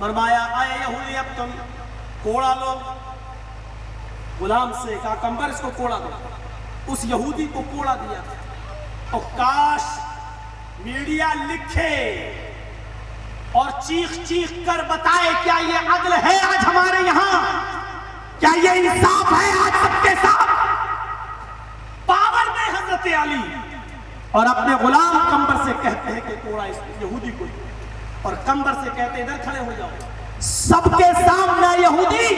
فرمایا اے یہودی اب تم کوڑا لو، غلام سے کہا کمبر اس کو کوڑا دو، اس یہودی کو کوڑا دیا۔ اور کاش میڈیا لکھے اور چیخ چیخ کر بتائے کیا یہ عدل ہے آج ہمارے یہاں، کیا یہ انصاف ہے آج سب کے ساتھ؟ پاور میں حضرت علی اور اپنے غلام کمبر سے کہتے ہیں کہ کوڑا اس یہودی کو، اور کمبر سے کہتے ادھر کھڑے ہو جاؤ، سب کے سامنے یہودی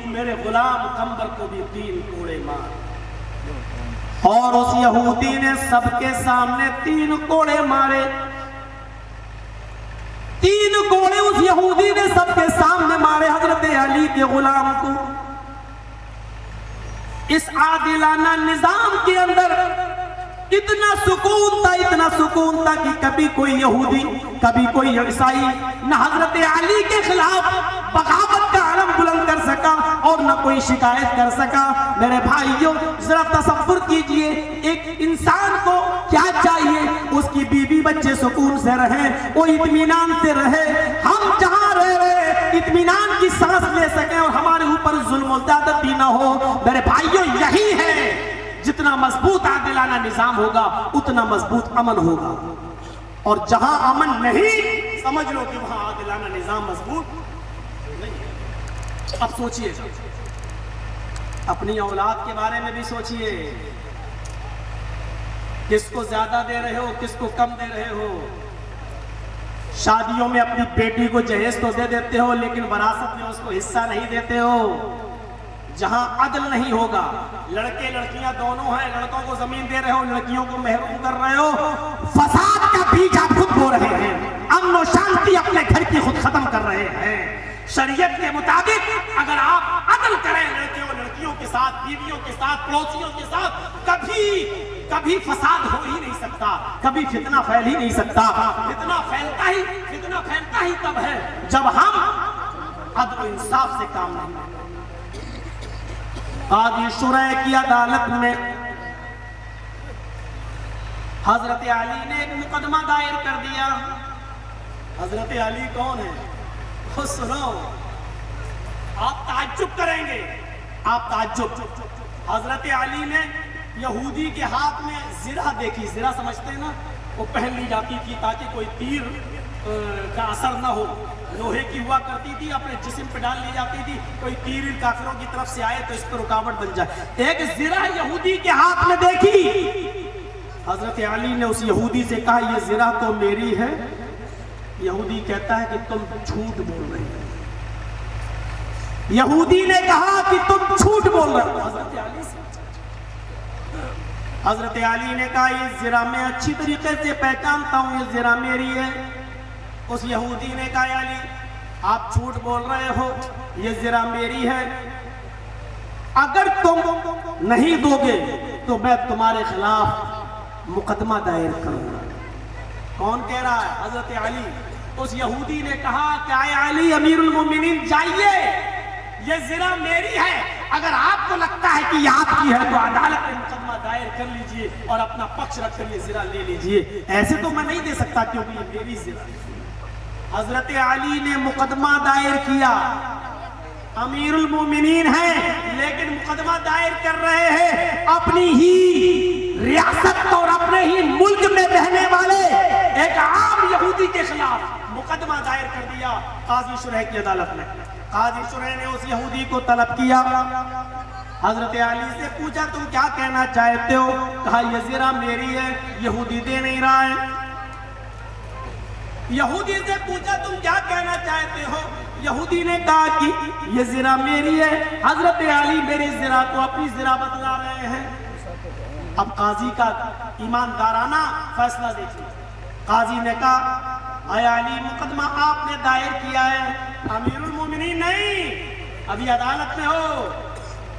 میرے غلام کمبر کو بھی 3 کوڑے مار۔ اور اس یہودی نے سب کے سامنے 3 کوڑے مارے، 3 کوڑے اس یہودی نے سب کے سامنے مارے حضرت علی کے غلام کو۔ اس عادلانہ نظام کے اندر اتنا سکون تھا کہ کبھی کوئی یہودی، کبھی کوئی عیسائی نہ حضرت علی کے خلاف بغاوت کا علم بلند کر سکا اور نہ کوئی شکایت کر سکا۔ میرے بھائیوں ذرا تصور کیجئے، ایک انسان کو کیا چاہیے؟ اس کی بیوی بچے سکون سے رہیں، وہ اطمینان سے رہے، ہم جہاں رہ رہے اطمینان کی سانس لے سکیں اور ہمارے اوپر ظلم و زیادتی نہ ہو۔ میرے بھائیوں یہی ہے، جتنا مضبوط عادلانہ نظام ہوگا اتنا مضبوط امن ہوگا، اور جہاں امن نہیں سمجھ لو کہ وہاں عادلانہ نظام مضبوط نہیں ہے۔ اب سوچئے، اپنی اولاد کے بارے میں بھی سوچئے، کس کو زیادہ دے رہے ہو، کس کو کم دے رہے ہو۔ شادیوں میں اپنی بیٹی کو جہیز تو دے دیتے ہو لیکن وراثت میں اس کو حصہ نہیں دیتے ہو۔ جہاں عدل نہیں ہوگا، لڑکے لڑکیاں دونوں ہیں، لڑکوں کو زمین دے رہے ہو، لڑکیوں کو محروم کر رہے ہو، فساد کا بیج آپ خود بو رہے ہیں، امن و شانتی اپنے گھر کی خود ختم کر رہے ہیں۔ شریعت کے مطابق اگر آپ عدل کریں لڑکیوں کے ساتھ، بیویوں کے ساتھ، پڑوسیوں کے ساتھ، کبھی فساد ہو ہی نہیں سکتا، کبھی فتنہ پھیل ہی نہیں سکتا۔ فتنہ پھیلتا ہی تب ہے جب ہم عدل و انصاف سے کام نہیں کرتے۔ قاضی شرح کی عدالت میں حضرت علی نے ایک مقدمہ دائر کر دیا۔ حضرت علی کون ہے؟ خود سنو، آپ تعجب کریں گے، آپ تعجب۔ حضرت علی نے یہودی کے ہاتھ میں زرہ دیکھی، زرہ سمجھتے ہیں نا، وہ پہن لی جاتی تھی تاکہ کوئی تیر کا اثر نہ ہو، لوہے کی ہوا کرتی تھی، اپنے جسم پہ ڈال لی جاتی تھی، کوئی تیر کافروں کی طرف سے آئے تو اس پر رکاوٹ بن جائے۔ ایک زرہ یہودی کے ہاتھ میں دیکھی، حضرت علی نے اس یہودی سے کہا یہ زرہ تو میری ہے۔ یہودی کہتا ہے کہ تم جھوٹ بول رہے ہو۔ یہودی نے کہا کہ تم جھوٹ بول رہے ہو حضرت علی سے۔ حضرت علی نے کہا یہ زرہ میں اچھی طریقے سے پہچانتا ہوں، یہ زرہ میری ہے۔ اس یہودی نے کہا یا علی آپ جھوٹ بول رہے ہو، یہ زرہ میری ہے، اگر تم نہیں دو گے تو میں تمہارے خلاف مقدمہ دائر کروں گا۔ کون کہہ رہا ہے؟ حضرت علی۔ اس یہودی نے کہا کہ اے علی امیر المومنین جائیے، یہ زرہ میری ہے، اگر آپ کو لگتا ہے کہ یہ آپ کی ہے تو عدالت میں مقدمہ دائر کر لیجئے اور اپنا پکش رکھ کر یہ زرہ لے لیجئے، ایسے تو میں نہیں دے سکتا کیونکہ یہ میری زرہ ہے۔ حضرت علی نے مقدمہ دائر کیا، امیر المومنین ہیں لیکن مقدمہ دائر کر رہے ہیں اپنی ہی ریاست اور اپنے ہی ملک میں رہنے والے ایک عام یہودی کے خلاف مقدمہ دائر کر دیا قاضی شرح کی عدالت میں۔ قاضی شرح نے اس یہودی کو طلب کیا، حضرت علی سے پوچھا تم کیا کہنا چاہتے ہو؟ کہا یہ زرہ میری ہے، یہودی دے نہیں رہا ہے۔ یہودی سے پوچھا تم کیا کہنا چاہتے ہو؟ یہودی نے کہا کہ یہ زرہ میری ہے، حضرت علی میری زرہ کو اپنی زرہ بتلا رہے ہیں۔ اب قاضی کا ایماندارانہ فیصلہ دیکھیں۔ قاضی نے کہا اے علی مقدمہ آپ نے دائر کیا ہے، امیر المومنین نہیں، ابھی عدالت میں ہو،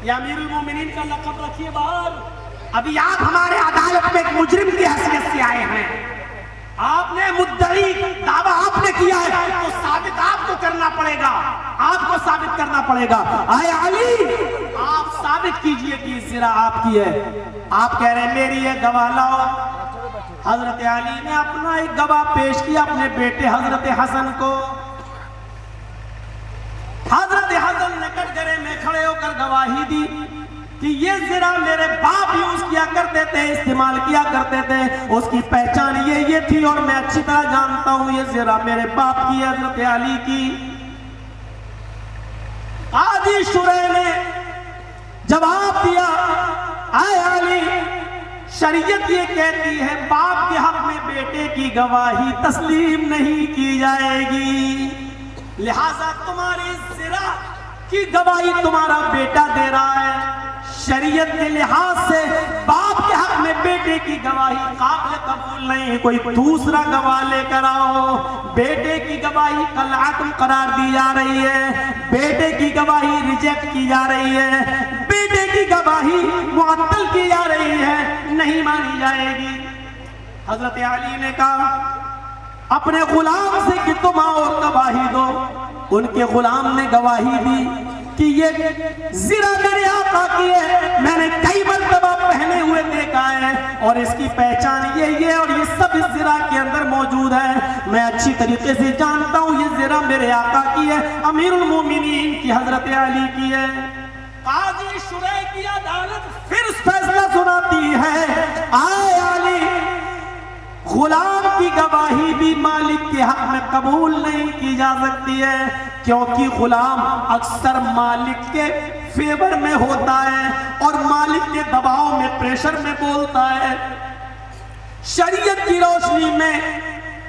یہ امیر المومنین کا لقب رکھیے باہر، ابھی آپ ہمارے عدالت میں ایک مجرم کی حیثیت سے آئے ہیں، آپ نے مدعی دعویٰ آپ نے کیا ہے تو ثابت آپ کو کرنا پڑے گا، آپ کو ثابت کرنا پڑے گا۔ اے علی آپ ثابت کیجئے کہ یہ زرہ آپ کی ہے، آپ کہہ رہے ہیں میری ہے، گواہ لاؤ۔ حضرت علی نے اپنا ایک گواہ پیش کیا، اپنے بیٹے حضرت حسن کو۔ کھڑے ہو کر گواہی دی کہ یہ زرا میرے باپ یوز کیا کرتے تھے، استعمال کیا کرتے تھے، اس کی پہچان یہ تھی اور میں اچھی طرح جانتا ہوں یہ زرا میرے باپ کی، حضرت علی کی۔ قاضی شریح نے جواب دیا، اے علی، شریعت یہ کہتی ہے باپ کے حق میں بیٹے کی گواہی تسلیم نہیں کی جائے گی، لہذا تمہاری زرا کی گواہی تمہارا بیٹا دے رہا ہے، شریعت کے لحاظ سے باپ کے حق میں بیٹے کی گواہی قابل قبول نہیں، کوئی دوسرا گواہ لے کر آؤ۔ بیٹے کی گواہی کل عدم قرار دی جا رہی ہے، بیٹے کی گواہی ریجیکٹ کی جا رہی ہے، بیٹے کی گواہی معطل کی جا رہی ہے، نہیں مانی جائے گی۔ حضرت علی نے کہا اپنے غلام سے کہ تم آؤ اور گواہی دو۔ ان کے غلام نے گواہی دی کہ یہ زرا میرے آقا کی ہے، میں نے کئی مرتبہ پہنے ہوئے دیکھا ہے اور اس کی پہچان یہ اور یہ سب اس زرا کے اندر موجود ہے، میں اچھی طریقے سے جانتا ہوں یہ زرا میرے آقا کی ہے، امیر المومنین کی حضرت علی کی ہے۔ قاضی شریح کی عدالت پھر فیصلہ سناتی ہے، اے علی، غلام کی گواہی بھی مالک کے حق میں قبول نہیں کی جا سکتی ہے، کیونکہ غلام اکثر مالک کے فیور میں ہوتا ہے اور مالک کے دباؤ میں، پریشر میں بولتا ہے۔ شریعت کی روشنی میں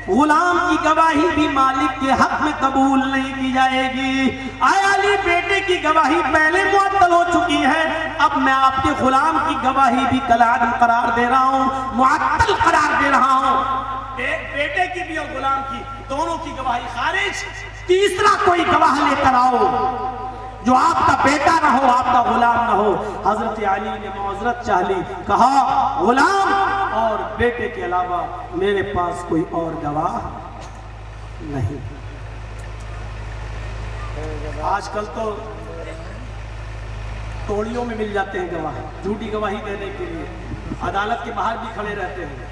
غلام کی گواہی بھی مالک کے حق میں قبول نہیں کی جائے گی۔ اے علی، بیٹے کی گواہی پہلے معطل ہو چکی ہے، اب میں آپ کے غلام کی گواہی بھی کالعدم قرار دے رہا ہوں، معطل قرار دے رہا ہوں۔ بیٹے کی بھی اور غلام کی دونوں کی گواہی خارج، تیسرا کوئی گواہ لے کر آؤ جو آپ کا بیٹا نہ ہو، آپ کا غلام نہ ہو۔ حضرت علی نے معذرت چاہ لی، کہا غلام اور بیٹے کے علاوہ میرے پاس کوئی اور گواہ نہیں۔ آج کل تو توڑیوں میں مل جاتے ہیں گواہ، جھوٹی گواہی دینے کے لیے عدالت کے باہر بھی کھڑے رہتے ہیں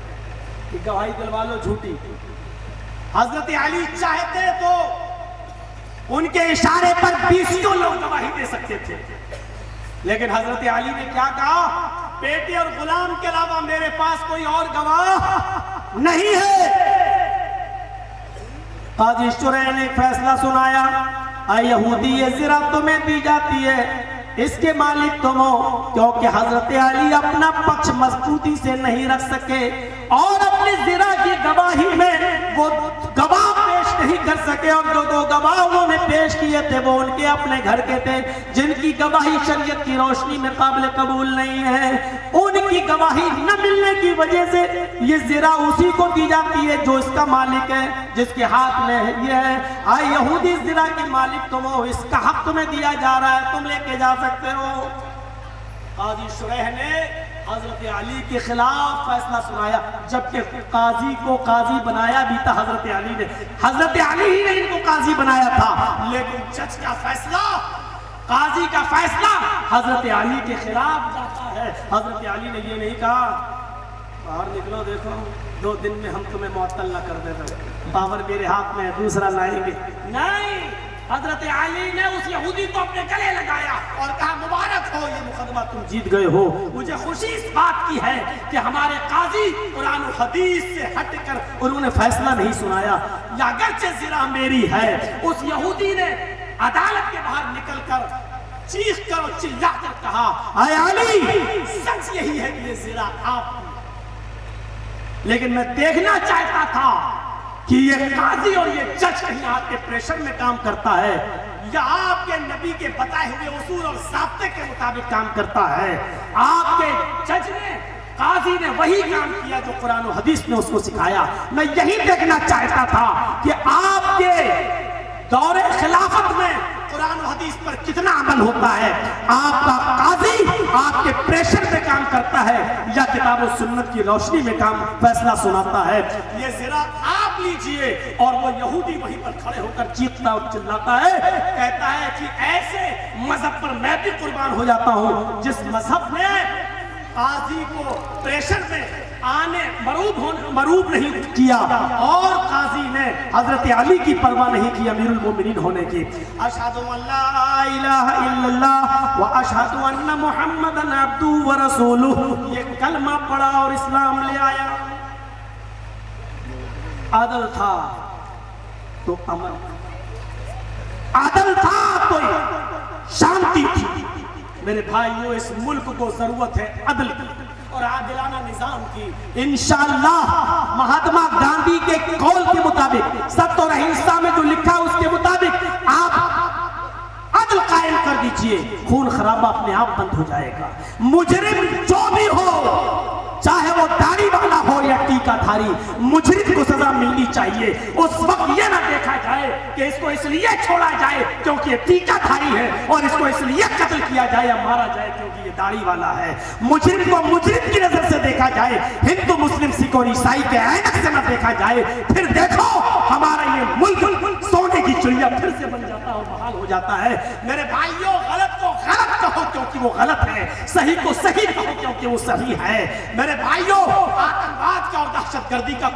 کہ گواہی دلوا لو جھوٹی۔ حضرت علی چاہتے تو ان کے اشارے پر 20 لوگ گواہی دے سکتے تھے، لیکن حضرت علی نے کیا کہا، بیٹے اور غلام کے علاوہ میرے پاس کوئی اور گواہ نہیں ہے۔ قاضی شریح نے فیصلہ سنایا، اے یہودی، یہ زرا تمہیں دی جاتی ہے، اس کے مالک تم ہو، کیونکہ حضرت علی اپنا پکش مضبوطی سے نہیں رکھ سکے اور اپنی زرا کی گواہی میں وہ گواہ پیش نہیں کر سکے، اور جو دو گواہ انہوں نے پیش کیے تھے وہ ان کے اپنے گھر کے تھے، جن کی گواہی شریعت کی روشنی میں قابل قبول نہیں ہے۔ ان کی گواہی نہ ملنے کی وجہ سے یہ زرا اسی کو دی جاتی ہے جو اس کا مالک ہے، جس کے ہاتھ میں یہ ہے۔ اے یہودی، زرا کے مالک تم ہو، اس کا حق تمہیں دیا جا رہا ہے، تم لے کے جا سکتے ہو۔ قاضی شریح نے حضرت علی کے خلاف فیصلہ سنایا، جبکہ قاضی کو قاضی بنایا بھی تھا حضرت علی نے، حضرت علی ہی نے ان کو قاضی بنایا تھا، لیکن جج کا فیصلہ، قاضی کا فیصلہ حضرت علی کے خلاف جاتا ہے۔ حضرت علی نے یہ نہیں کہا باہر نکلو، دیکھو 2 دن میں ہم تمہیں معطل نہ کر دیتے، پاور میرے ہاتھ میں ہے، دوسرا لائیں گے، نہیں۔ حضرت علی نے اس یہودی کو اپنے گلے لگایا اور کہا مبارک ہو، یہ مقدمہ تم جیت گئے ہو، مجھے خوشی اس بات کی ہے کہ ہمارے قاضی قرآن و حدیث سے ہٹ کر انہوں نے فیصلہ نہیں سنایا، یا اگرچہ زرا میری ہے۔ اس یہودی نے عدالت کے باہر نکل کر چیخ کر اور چلا کر کہا، اے علی، سچ یہی ہے کہ یہ زرا آپ کی، لیکن میں دیکھنا چاہتا تھا کہ یہ قاضی اور یہ جج کہیں آپ کے پریشر میں کام کرتا ہے یا آپ کے نبی کے بتائے ہوئے اصول اور ضابطے کے مطابق کام کرتا ہے۔ آپ کے جج نے، قاضی نے وہی کام کیا جو قرآن و حدیث نے اس کو سکھایا۔ میں یہی دیکھنا چاہتا تھا کہ آپ کے دور خلافت میں قرآن و حدیث پر کتنا عمل ہوتا ہے، آپ کا قاضی آپ کے پریشر میں کام کرتا ہے یا کتاب و سنت کی روشنی میں کام فیصلہ سناتا ہے۔ یہ زرا آپ لیجئے، اور وہ یہودی وہیں پر کھڑے ہو کر چیختا اور چلاتا ہے، کہتا ہے کہ ایسے مذہب پر میں بھی قربان ہو جاتا ہوں جس مذہب میں قاضی کو پریشر میں آنے مروب نہیں کیا، اور قاضی نے حضرت علی کی پرواہ نہیں کی امیر المومنین ہونے کی۔ اشہد ان لا الہ الا اللہ و اشہد ان محمدن عبدہ و رسولہ، یہ کلمہ پڑھا اور اسلام لے آیا۔ عدل تھا تو امن، عدل تھا تو شانتی تھی۔ میرے بھائیوں، اس ملک کو ضرورت ہے عدل کی اور عادلانہ نظام کی۔ انشاءاللہ مہاتما گاندھی کے قول کے مطابق، ستیہ اور اہنسا میں جو لکھا اس کے مطابق آپ عدل قائم کر دیجئے، خون خرابہ اپنے آپ بند ہو جائے گا۔ مجرم جو بھی ہو، چاہے وہ داڑھی والا ہو یا ٹیکہ دھاری، مجرم کو سزا ملنی چاہیے۔ اس وقت یہ نہ دیکھا جائے کہ اس کو اس لیے چھوڑا جائے کیونکہ یہ ٹیکہ دھاری ہے، اور اس کو اس لیے قتل کیا جائے یا مارا جائے کیونکہ یہ داڑھی والا ہے۔ مجرم کو مجرم کی نظر سے دیکھا جائے، ہندو مسلم سکھ اور عیسائی کے عینک سے نہ دیکھا جائے۔ پھر دیکھو ہمارا یہ ملک سونے کی چڑیا پھر سے بن جاتا ہے اور بحال ہو جاتا ہے۔ میرے بھائیوں، غلط کو غلط کہو کیونکہ وہ غلط ہے، صحیح کو صحیح کہو کیونکہ وہ صحیح ہے۔ میرے بھائیوں، آتنکواد کا اور دہشت گردی کا